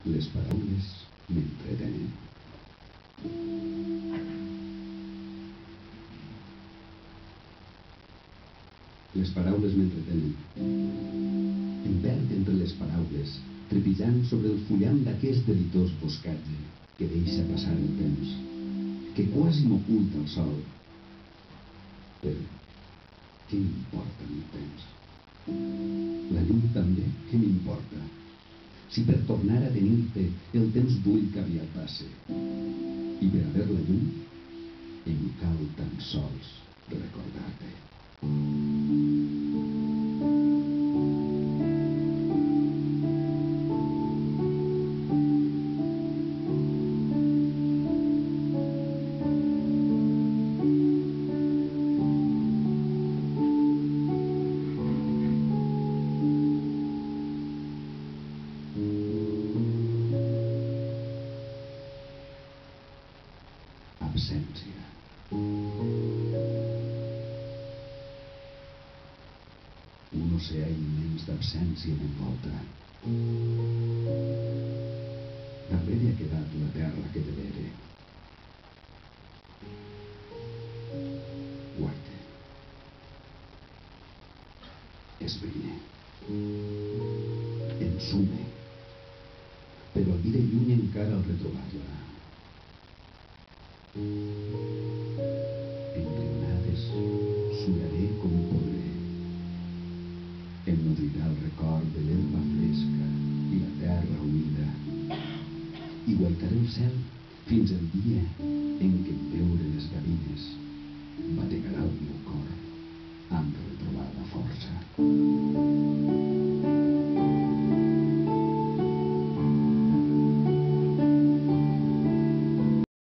Les paraules m'entretenen. Les paraules m'entretenen. Em perd entre les paraules, trepitjant sobre el fullam d'aquest delitós boscatge que deixa passar el temps, que quasi m'oculta el sol. Però què m'importa el temps? La llum també, què m'importa? Si per tornar a tenir-te el temps vull que aviat passe. I per haver la llum, em cal tan sols recordar-te. Absència. Un oceà immens d'absència m'envolta. Darrere ha quedat la terra que te vere. Guaita. Esbrine. Ensume. Però al dir lluny encara al retrobar-la. Entre onades suraré com podré. Em nodrirà el record de l'herba fresca i la terra humida. I guaitaré el cel fins el dia en què en veure les gavines bategarà el meu cor amb retrobada força.